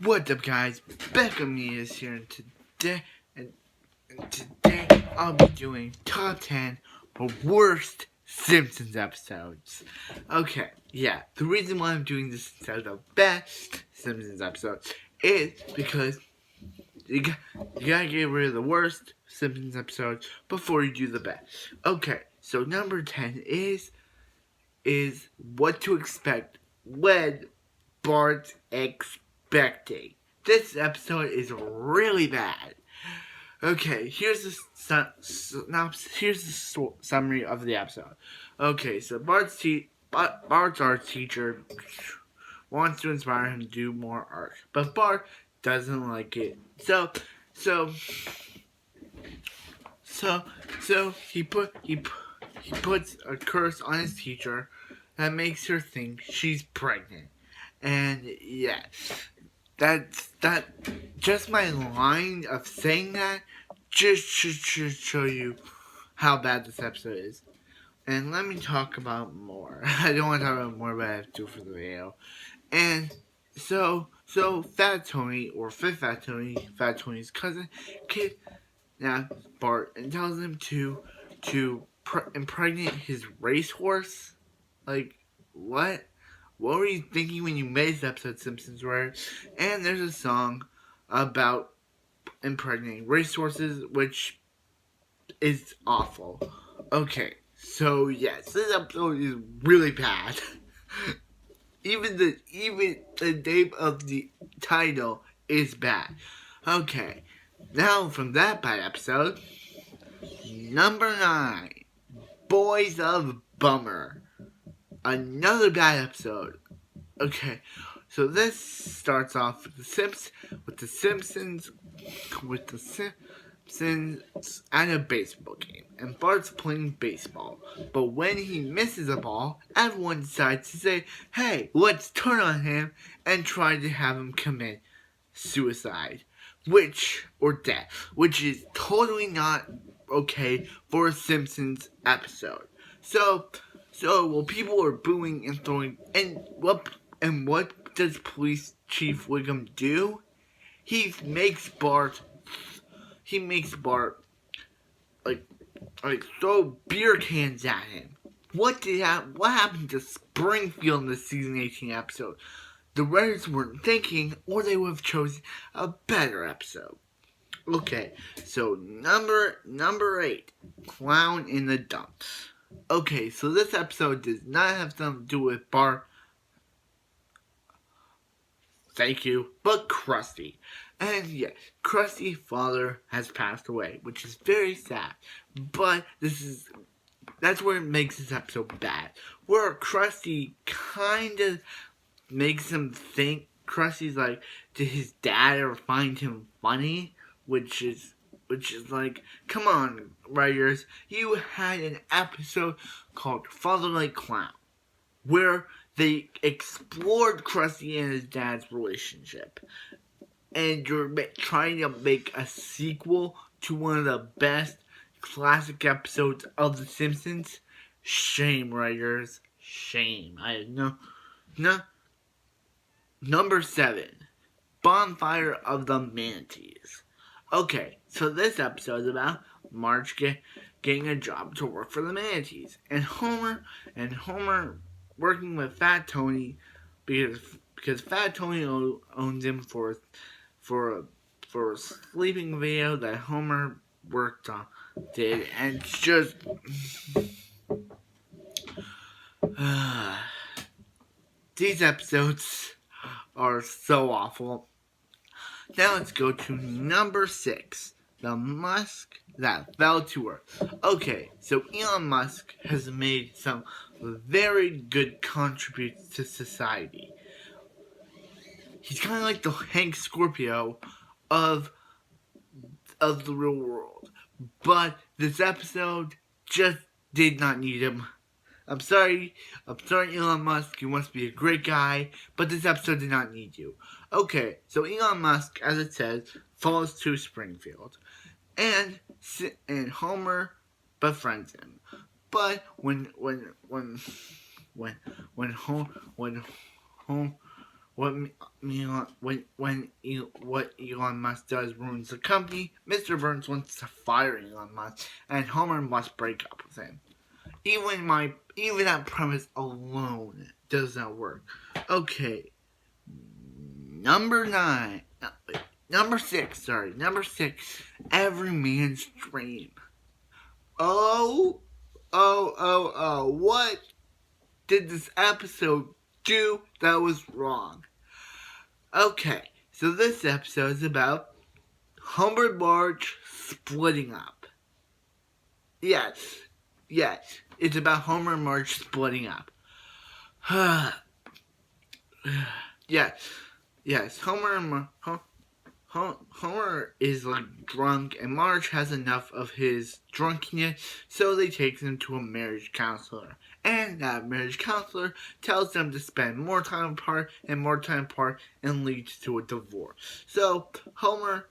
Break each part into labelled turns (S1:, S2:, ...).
S1: What's up, guys? Becca Me is here, and today I'll be doing top 10 worst Simpsons episodes. Okay, yeah, the reason why I'm doing this instead of the best Simpsons episode is because you, you gotta get rid of the worst Simpsons episode before you do the best. Okay, so number 10 is what to expect when Bart's expecting. This episode is really bad. Okay, here's the summary of the episode. Okay, so Bart's art teacher wants to inspire him to do more art, but Bart doesn't like it. So he puts a curse on his teacher that makes her think she's pregnant. And yeah, that just my line of saying that just should show you how bad this episode is. And let me talk about more. I don't want to talk about more, but I have to for the video. And so Fat Tony, or Fat Tony's cousin, now Bart, and tells him to impregnate his racehorse. Like, what? What were you thinking when you made this episode, Simpsons? Right? And there's a song about impregnating racehorses, which is awful. Okay, so yes, this episode is really bad. even the name of the title is bad. Okay, now from that bad episode, number 9, Boys of Bummer. Another bad episode. Okay, so this starts off with the Simpsons at a baseball game, and Bart's playing baseball. But when he misses a ball, everyone decides to say, "Hey, let's turn on him and try to have him commit suicide, or death, which is totally not okay for a Simpsons episode." So while people are booing and throwing, and what does Police Chief Wiggum do? He makes Bart like throw beer cans at him. What happened to Springfield in the season 18 episode? The writers weren't thinking, or they would have chosen a better episode. Okay, so number 8, Clown in the Dumps. Okay, so this episode does not have something to do with Bart. Thank you, but Krusty. And yes, Krusty's father has passed away, which is very sad. But that's where it makes this episode bad. Where Krusty kind of makes him think. Krusty's like, did his dad ever find him funny? Which is like, come on, writers, you had an episode called Father Like Clown, where they explored Krusty and his dad's relationship. And you're trying to make a sequel to one of the best classic episodes of The Simpsons? Shame, writers. Shame. Number 7, Bonfire of the Manatees. Okay, so this episode is about Marge getting a job to work for the Manatees, and Homer working with Fat Tony because Fat Tony owns him for a sleeping video that Homer did, and it's just these episodes are so awful. Now let's go to number 6, the Musk that fell to Earth. Okay, so Elon Musk has made some very good contributions to society. He's kind of like the Hank Scorpio of the real world. But this episode just did not need him. I'm sorry, Elon Musk. You must be a great guy, but this episode did not need you. Okay, so Elon Musk, as it says, falls to Springfield, and Homer befriends him. But when what what Elon Musk does ruins the company. Mr. Burns wants to fire Elon Musk, and Homer must break up with him. Even that premise alone does not work. Okay, number nine. Number six, sorry. Number six, Every Man's Dream. Oh, what did this episode do that was wrong? Okay, so this episode is about Homer and Marge splitting up. Yes, it's about Homer and Marge splitting up. yes, Homer is like drunk, and Marge has enough of his drunkenness, so they take him to a marriage counselor. And that marriage counselor tells them to spend more time apart, and leads to a divorce. So Homer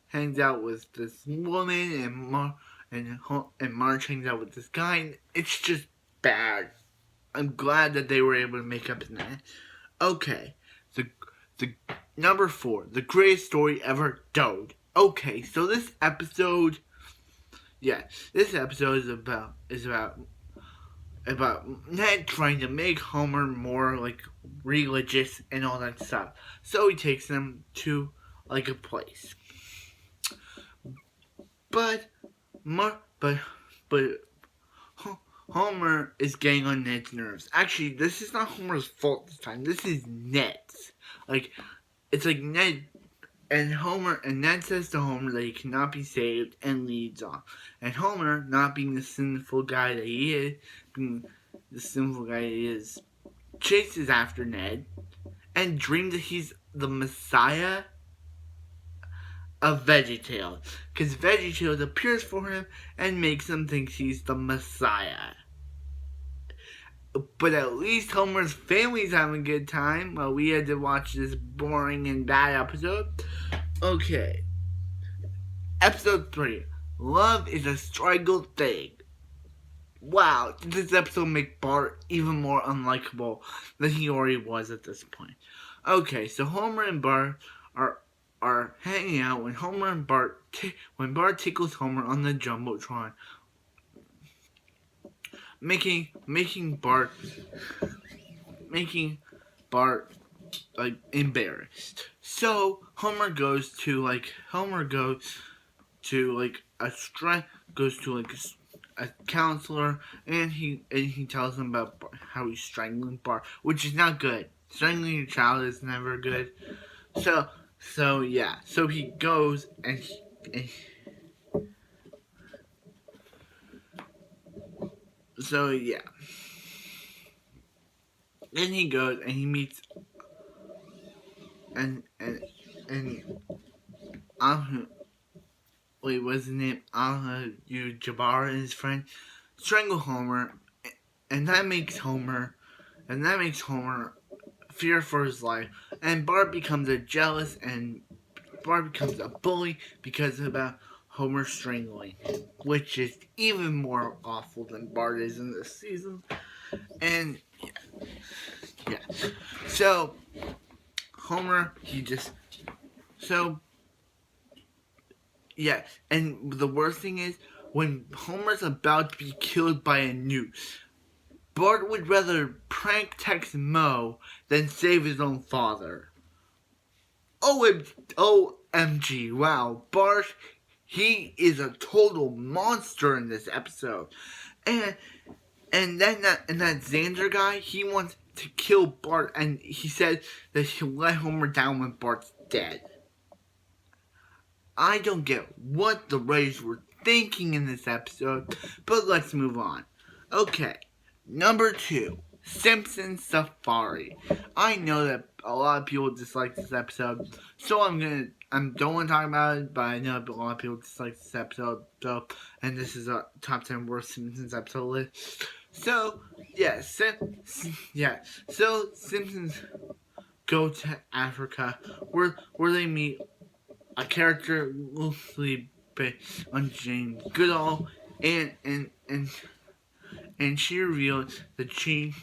S1: hangs out with this woman, and Marge hangs out with this guy, and it's just bad. I'm glad that they were able to make up in that. Okay, the number 4, the greatest story ever told. Okay, so this episode is about Ned trying to make Homer more like religious and all that stuff. So he takes them to like a place, but Homer is getting on Ned's nerves. Actually, this is not Homer's fault this time. This is Ned's. Like, it's like Ned and Ned says to Homer that he cannot be saved and leads off. And Homer, not being the sinful guy that he is, chases after Ned and dreams that he's the Messiah of VeggieTales, because VeggieTales appears for him and makes him think he's the Messiah. But at least Homer's family's having a good time while we had to watch this boring and bad episode. Okay. Episode 3. Love is a strangled thing. Wow, did this episode make Bart even more unlikable than he already was at this point. Okay, so Homer and Bart are hanging out when Bart tickles Homer on the Jumbotron, making Bart like embarrassed. So Homer goes to a counselor, and he tells him about how he's strangling Bart, which is not good. Strangling your child is never good. So he goes and then he goes and he meets and what's his name? Jabbar and his friend strangle Homer, and that makes Homer fear for his life, and Bart becomes a bully because about Homer strangling him, which is even more awful than Bart is in this season. And so Homer, and the worst thing is, when Homer's about to be killed by a noose, Bart would rather prank text Moe than save his own father. OMG, wow, Bart, he is a total monster in this episode. And then that Xander guy, he wants to kill Bart, and he said that he'll let Homer down when Bart's dead. I don't get what the writers were thinking in this episode, but let's move on. Okay, number 2, Simpsons Safari. I know that a lot of people dislike this episode, so I don't want to talk about it, but I know a lot of people dislike this episode, and this is a top 10 worst Simpsons episode list. So Simpsons go to Africa, where they meet a character loosely based on Jane Goodall, and she reveals that she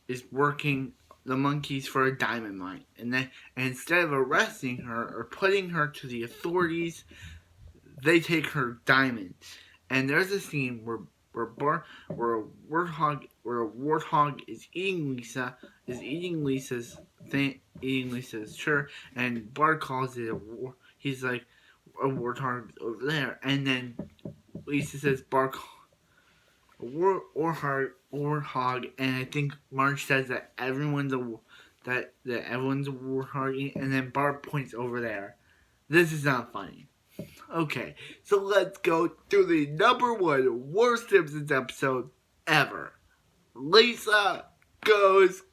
S1: is working the monkeys for a diamond mine, and instead of arresting her or putting her to the authorities, they take her diamond. And there's a scene where a warthog is eating Lisa's shirt, and Bart calls it a war. He's like, a warthog over there, and then Lisa says Bart warthog, and I think Marge says that everyone's a warthog, and then Bart points over there. This is not funny. Okay, so let's go to the number one worst Simpsons episode ever. Lisa Goes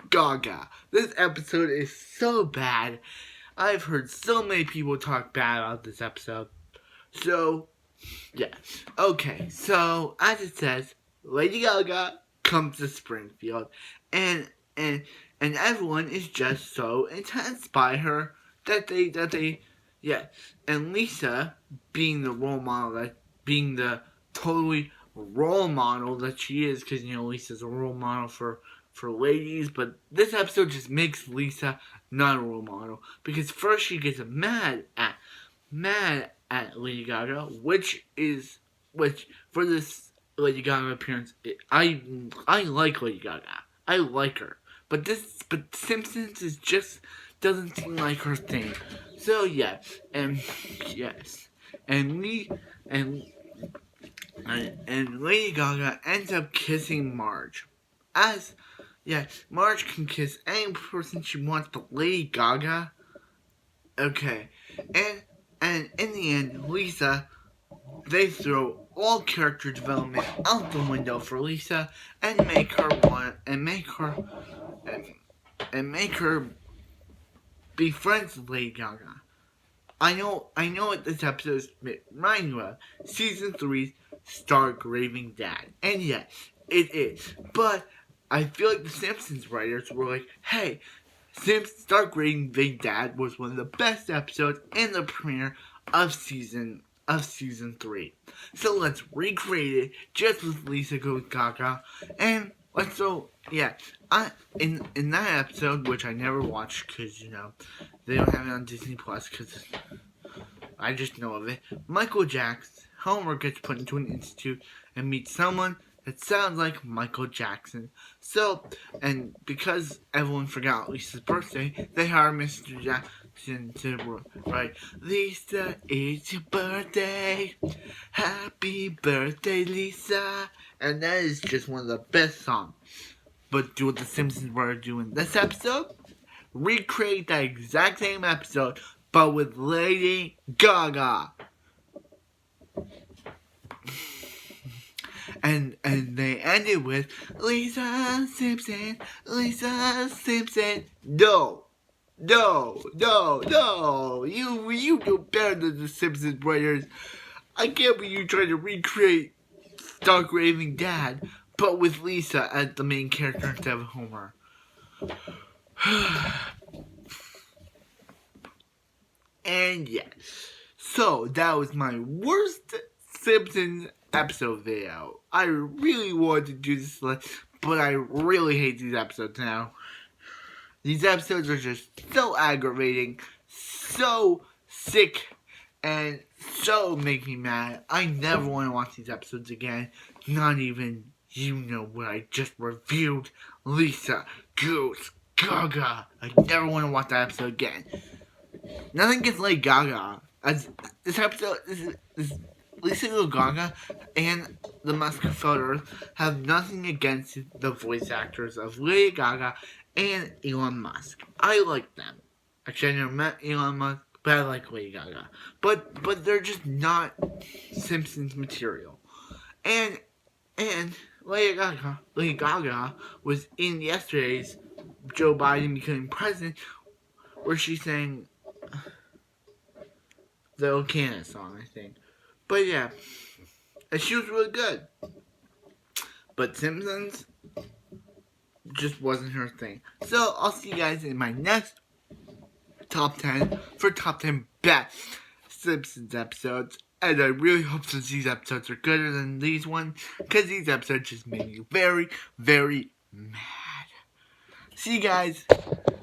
S1: Gaga. This episode is so bad. I've heard so many people talk bad about this episode. So, yeah. Okay, so as it says, Lady Gaga comes to Springfield, and everyone is just so intense by her that they yeah, and Lisa, being the totally role model that she is, because Lisa's a role model for ladies, but this episode just makes Lisa not a role model, because first she gets mad at Lady Gaga, which for this Lady Gaga appearance, I like Lady Gaga, I like her, but Simpsons is just doesn't seem like her thing. So yes, and Lady Gaga ends up kissing Marge. Marge can kiss any person she wants, but Lady Gaga, okay, and in the end, Lisa, they throw all character development out the window for Lisa and make her be friends with Lady Gaga. I know what this episode is reminding you of. Season 3's Stark Raving Dad. And yes, it is. But I feel like the Simpsons writers were like, hey, Stark Raving Dad was one of the best episodes in the premiere of season 3. So let's recreate it just with Lisa Goes Gaga. And in that episode, which I never watched because, they don't have it on Disney Plus because I just know of it, Michael Jackson, Homer gets put into an institute and meets someone that sounds like Michael Jackson. So, and because everyone forgot Lisa's birthday, they hire Mr. Jackson to write, Lisa, it's your birthday. Happy birthday, Lisa. And that is just one of the best songs. But do what the Simpsons were doing this episode, recreate that exact same episode, but with Lady Gaga. And they ended with Lisa Simpson. No. You know better than the Simpsons writers. I can't believe you trying to recreate Stark Raving Dad, but with Lisa as the main character instead of Homer. And yes, so that was my worst Simpsons episode video. I really wanted to do this, but I really hate these episodes now. These episodes are just so aggravating, so sick, and so make me mad. I never want to watch these episodes again. Not even what I just reviewed. Lisa Goes Gaga. I never want to watch that episode again. Nothing against Lady Gaga. As this episode, this Lisa Goes Gaga and the Musk Photos have nothing against the voice actors of Lady Gaga and Elon Musk. I like them. Actually, I never met Elon Musk, but I like Lady Gaga. But they're just not Simpsons material. And Lady Gaga was in yesterday's Joe Biden becoming president, where she sang the Okana song, I think. But yeah, and she was really good. But Simpsons just wasn't her thing. So I'll see you guys in my next top 10 for top 10 best Simpsons episodes. And I really hope that these episodes are better than these ones, because these episodes just made me very, very mad. See you guys.